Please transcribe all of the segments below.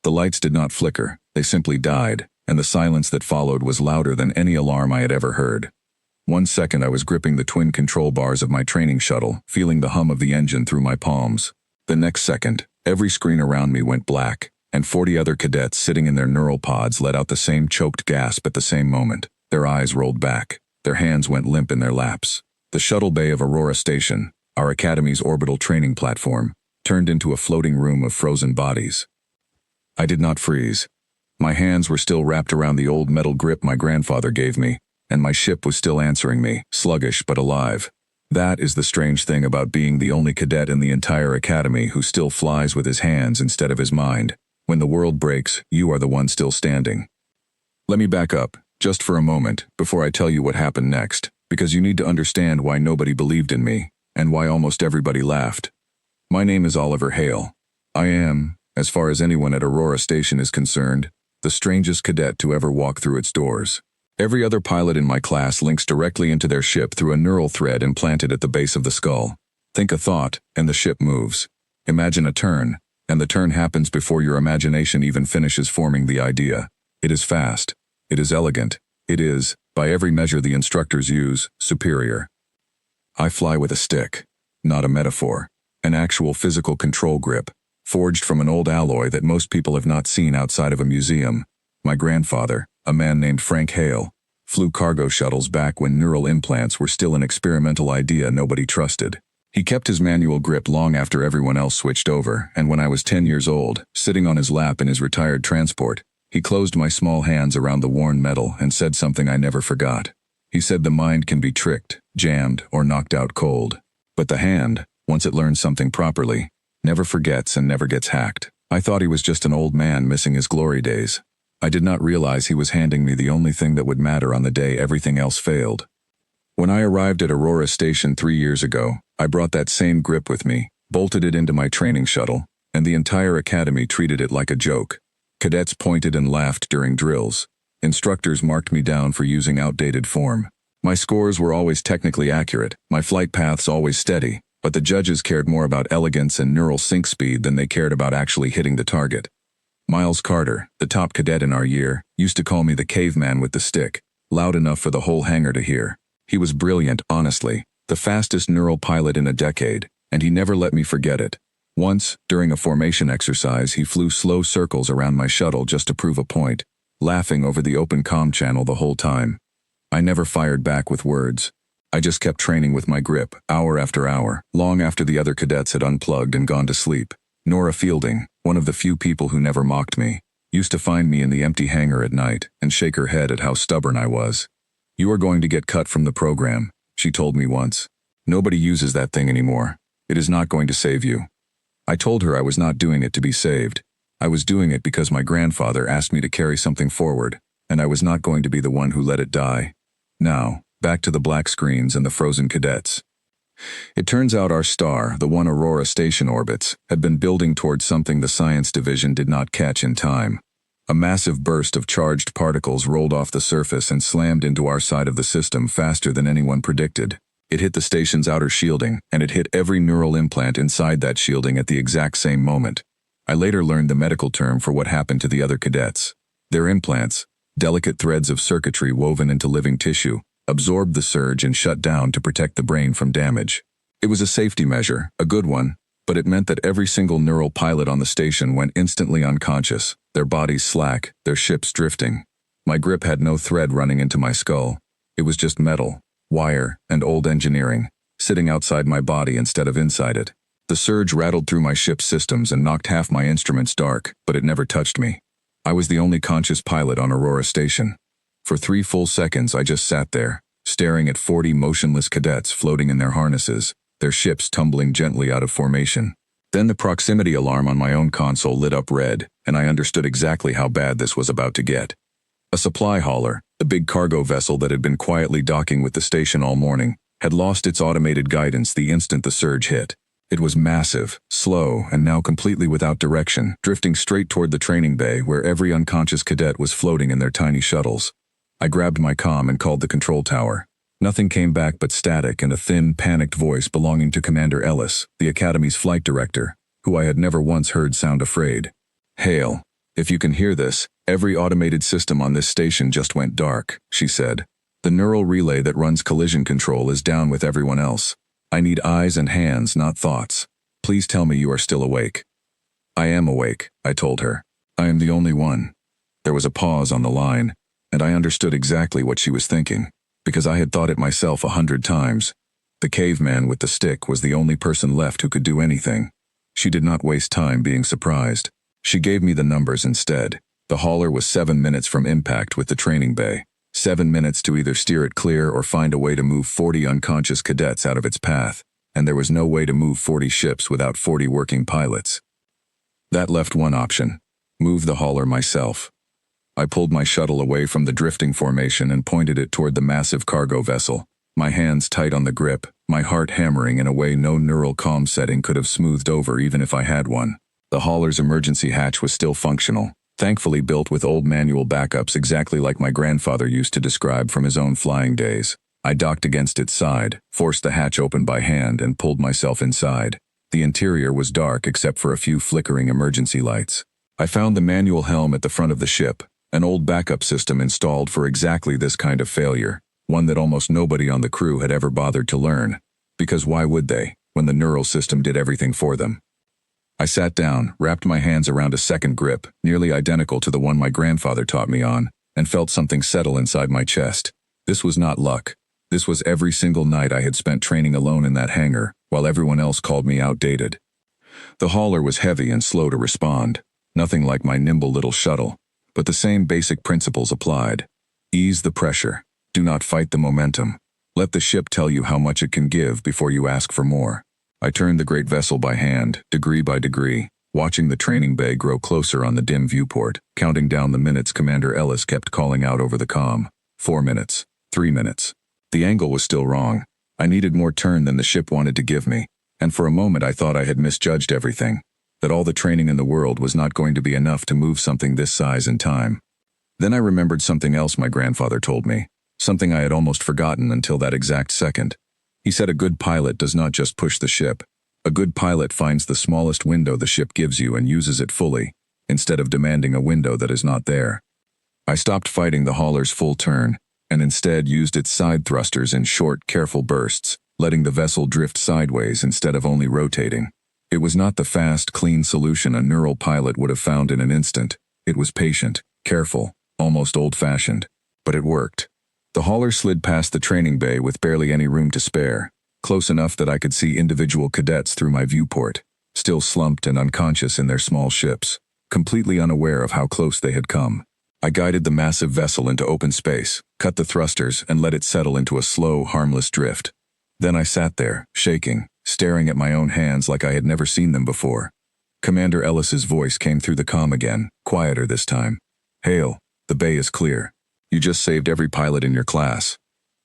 The lights did not flicker, they simply died, and the silence that followed was louder than any alarm I had ever heard. 1 second I was gripping the twin control bars of my training shuttle, feeling the hum of the engine through my palms. The next second, every screen around me went black, and 40 other cadets sitting in their neural pods let out the same choked gasp at the same moment. Their eyes rolled back. Their hands went limp in their laps. The shuttle bay of Aurora Station, our Academy's orbital training platform, turned into a floating room of frozen bodies. I did not freeze. My hands were still wrapped around the old metal grip my grandfather gave me, and my ship was still answering me, sluggish but alive. That is the strange thing about being the only cadet in the entire Academy who still flies with his hands instead of his mind. When the world breaks, you are the one still standing. Let me back up, just for a moment, before I tell you what happened next, because you need to understand why nobody believed in me, and why almost everybody laughed. My name is Oliver Hale. I am, as far as anyone at Aurora Station is concerned, the strangest cadet to ever walk through its doors. Every other pilot in my class links directly into their ship through a neural thread implanted at the base of the skull. Think a thought, and the ship moves. Imagine a turn, and the turn happens before your imagination even finishes forming the idea. It is fast. It is elegant. It is, by every measure the instructors use, superior. I fly with a stick, not a metaphor, an actual physical control grip, forged from an old alloy that most people have not seen outside of a museum. My grandfather, a man named Frank Hale, flew cargo shuttles back when neural implants were still an experimental idea nobody trusted. He kept his manual grip long after everyone else switched over, and when I was 10 years old, sitting on his lap in his retired transport, he closed my small hands around the worn metal and said something I never forgot. He said the mind can be tricked, jammed, or knocked out cold. But the hand, once it learns something properly, never forgets and never gets hacked. I thought he was just an old man missing his glory days. I did not realize he was handing me the only thing that would matter on the day everything else failed. When I arrived at Aurora Station 3 years ago, I brought that same grip with me, bolted it into my training shuttle, and the entire Academy treated it like a joke. Cadets pointed and laughed during drills. Instructors marked me down for using outdated form. My scores were always technically accurate, my flight paths always steady, but the judges cared more about elegance and neural sync speed than they cared about actually hitting the target. Miles Carter, the top cadet in our year, used to call me the caveman with the stick, loud enough for the whole hangar to hear. He was brilliant, honestly, the fastest neural pilot in a decade, and he never let me forget it. Once, during a formation exercise, he flew slow circles around my shuttle just to prove a point, laughing over the open comm channel the whole time. I never fired back with words. I just kept training with my grip, hour after hour, long after the other cadets had unplugged and gone to sleep. Nora Fielding, one of the few people who never mocked me, used to find me in the empty hangar at night and shake her head at how stubborn I was. "You are going to get cut from the program," she told me once. "Nobody uses that thing anymore. It is not going to save you." I told her I was not doing it to be saved. I was doing it because my grandfather asked me to carry something forward, and I was not going to be the one who let it die. Now, back to the black screens and the frozen cadets. It turns out our star, the one Aurora Station orbits, had been building towards something the science division did not catch in time. A massive burst of charged particles rolled off the surface and slammed into our side of the system faster than anyone predicted. It hit the station's outer shielding, and it hit every neural implant inside that shielding at the exact same moment. I later learned the medical term for what happened to the other cadets. Their implants, delicate threads of circuitry woven into living tissue, absorbed the surge and shut down to protect the brain from damage. It was a safety measure, a good one, but it meant that every single neural pilot on the station went instantly unconscious, their bodies slack, their ships drifting. My grip had no thread running into my skull. It was just metal, wire, and old engineering, sitting outside my body instead of inside it. The surge rattled through my ship's systems and knocked half my instruments dark, but it never touched me. I was the only conscious pilot on Aurora Station. For 3 full seconds I just sat there, staring at 40 motionless cadets floating in their harnesses, their ships tumbling gently out of formation. Then the proximity alarm on my own console lit up red, and I understood exactly how bad this was about to get. A supply hauler, the big cargo vessel that had been quietly docking with the station all morning, had lost its automated guidance the instant the surge hit. It was massive, slow, and now completely without direction, drifting straight toward the training bay where every unconscious cadet was floating in their tiny shuttles. I grabbed my comm and called the control tower. Nothing came back but static and a thin, panicked voice belonging to Commander Ellis, the Academy's flight director, who I had never once heard sound afraid. "Hale, "If you can hear this, every automated system on this station just went dark," she said. "The neural relay that runs collision control is down with everyone else. I need eyes and hands, not thoughts. Please tell me you are still awake." "I am awake," I told her. "I am the only one." There was a pause on the line, and I understood exactly what she was thinking, because I had thought it myself 100 times. The caveman with the stick was the only person left who could do anything. She did not waste time being surprised. She gave me the numbers instead. The hauler was 7 minutes from impact with the training bay. 7 minutes to either steer it clear or find a way to move 40 unconscious cadets out of its path, and there was no way to move 40 ships without 40 working pilots. That left one option: move the hauler myself. I pulled my shuttle away from the drifting formation and pointed it toward the massive cargo vessel, my hands tight on the grip, my heart hammering in a way no neural comm setting could have smoothed over even if I had one. The hauler's emergency hatch was still functional, thankfully built with old manual backups exactly like my grandfather used to describe from his own flying days. I docked against its side, forced the hatch open by hand, and pulled myself inside. The interior was dark except for a few flickering emergency lights. I found the manual helm at the front of the ship, an old backup system installed for exactly this kind of failure, one that almost nobody on the crew had ever bothered to learn. Because why would they, when the neural system did everything for them? I sat down, wrapped my hands around a second grip, nearly identical to the one my grandfather taught me on, and felt something settle inside my chest. This was not luck. This was every single night I had spent training alone in that hangar, while everyone else called me outdated. The hauler was heavy and slow to respond, nothing like my nimble little shuttle, but the same basic principles applied. Ease the pressure. Do not fight the momentum. Let the ship tell you how much it can give before you ask for more. I turned the great vessel by hand, degree by degree, watching the training bay grow closer on the dim viewport, counting down the minutes Commander Ellis kept calling out over the comm. 4 minutes. 3 minutes. The angle was still wrong. I needed more turn than the ship wanted to give me, and for a moment I thought I had misjudged everything, that all the training in the world was not going to be enough to move something this size in time. Then I remembered something else my grandfather told me, something I had almost forgotten until that exact second. He said a good pilot does not just push the ship. A good pilot finds the smallest window the ship gives you and uses it fully, instead of demanding a window that is not there. I stopped fighting the hauler's full turn, and instead used its side thrusters in short, careful bursts, letting the vessel drift sideways instead of only rotating. It was not the fast, clean solution a neural pilot would have found in an instant. It was patient, careful, almost old-fashioned. But it worked. The hauler slid past the training bay with barely any room to spare, close enough that I could see individual cadets through my viewport, still slumped and unconscious in their small ships, completely unaware of how close they had come. I guided the massive vessel into open space, cut the thrusters, and let it settle into a slow, harmless drift. Then I sat there, shaking, staring at my own hands like I had never seen them before. Commander Ellis's voice came through the comm again, quieter this time. "Hale, the bay is clear. You just saved every pilot in your class."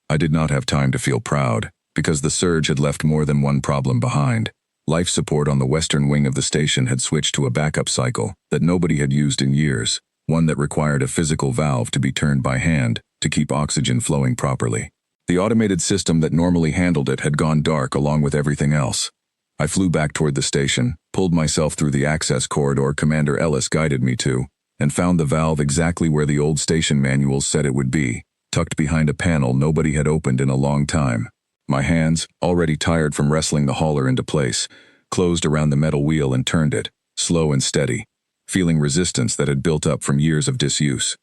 I did not have time to feel proud, because the surge had left more than one problem behind. Life support on the western wing of the station had switched to a backup cycle that nobody had used in years, one that required a physical valve to be turned by hand to keep oxygen flowing properly. The automated system that normally handled it had gone dark along with everything else. I flew back toward the station, pulled myself through the access corridor Commander Ellis guided me to, and found the valve exactly where the old station manuals said it would be, tucked behind a panel nobody had opened in a long time. My hands, already tired from wrestling the hauler into place, closed around the metal wheel and turned it, slow and steady, feeling resistance that had built up from years of disuse.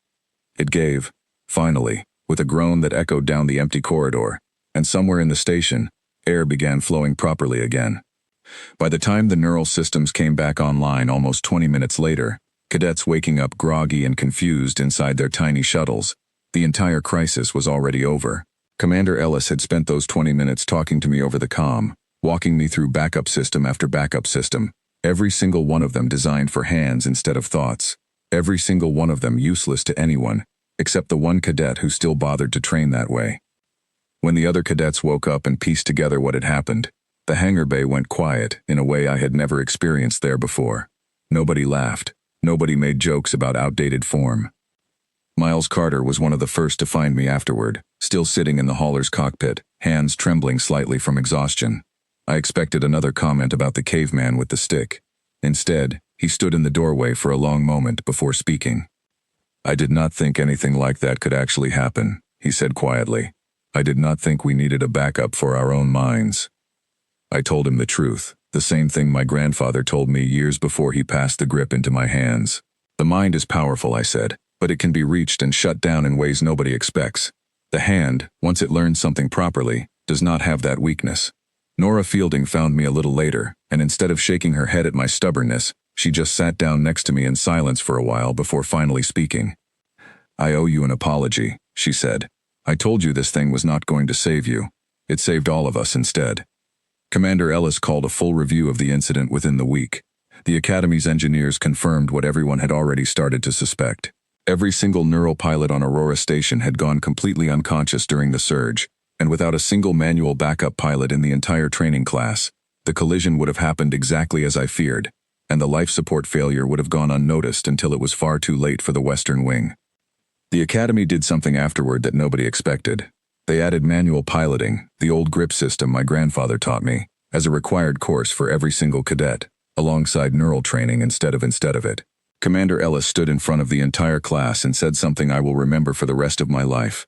It gave, finally, with a groan that echoed down the empty corridor, and somewhere in the station, air began flowing properly again. By the time the neural systems came back online almost 20 minutes later, cadets waking up groggy and confused inside their tiny shuttles, the entire crisis was already over. Commander Ellis had spent those 20 minutes talking to me over the comm, walking me through backup system after backup system, every single one of them designed for hands instead of thoughts, every single one of them useless to anyone, except the one cadet who still bothered to train that way. When the other cadets woke up and pieced together what had happened, the hangar bay went quiet in a way I had never experienced there before. Nobody laughed. Nobody made jokes about outdated form. Miles Carter was one of the first to find me afterward, still sitting in the hauler's cockpit, hands trembling slightly from exhaustion. I expected another comment about the caveman with the stick. Instead, He stood in the doorway for a long moment before speaking. "I did not think anything like that could actually happen," he said quietly. "I did not think we needed a backup for our own minds." I told him the truth, the same thing my grandfather told me years before he passed the grip into my hands. "The mind is powerful," I said, "but it can be reached and shut down in ways nobody expects. The hand, once it learns something properly, does not have that weakness." Nora Fielding found me a little later, and instead of shaking her head at my stubbornness, she just sat down next to me in silence for a while before finally speaking. "I owe you an apology," she said. "I told you this thing was not going to save you. It saved all of us instead." Commander Ellis called a full review of the incident within the week. The Academy's engineers confirmed what everyone had already started to suspect. Every single neural pilot on Aurora Station had gone completely unconscious during the surge, and without a single manual backup pilot in the entire training class, the collision would have happened exactly as I feared, and the life support failure would have gone unnoticed until it was far too late for the Western Wing. The Academy did something afterward that nobody expected. They added manual piloting, the old grip system my grandfather taught me, as a required course for every single cadet, alongside neural training instead of it. Commander Ellis stood in front of the entire class and said something I will remember for the rest of my life.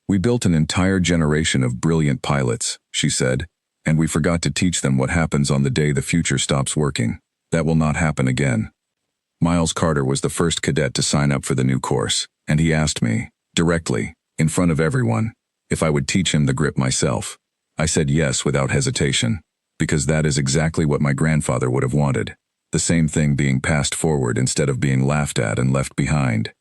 "We built an entire generation of brilliant pilots," she said, "and we forgot to teach them what happens on the day the future stops working. That will not happen again." Miles Carter was the first cadet to sign up for the new course, and he asked me, directly, in front of everyone, if I would teach him the grip myself. I said yes without hesitation, because that is exactly what my grandfather would have wanted. The same thing being passed forward instead of being laughed at and left behind.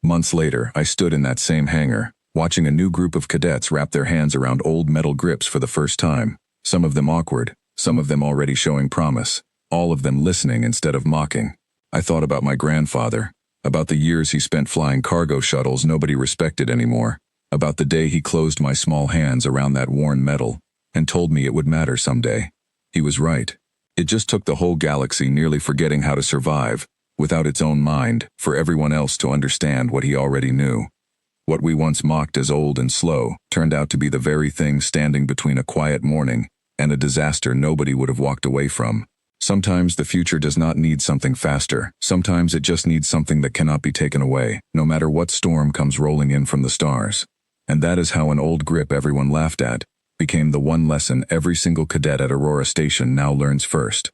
Months later, I stood in that same hangar, watching a new group of cadets wrap their hands around old metal grips for the first time, some of them awkward, some of them already showing promise, all of them listening instead of mocking. I thought about my grandfather, about the years he spent flying cargo shuttles nobody respected anymore, about the day he closed my small hands around that worn metal, and told me it would matter someday. He was right. It just took the whole galaxy nearly forgetting how to survive, without its own mind, for everyone else to understand what he already knew. What we once mocked as old and slow turned out to be the very thing standing between a quiet morning and a disaster nobody would have walked away from. Sometimes the future does not need something faster. Sometimes it just needs something that cannot be taken away, no matter what storm comes rolling in from the stars. And that is how an old grip everyone laughed at became the one lesson every single cadet at Aurora Station now learns first.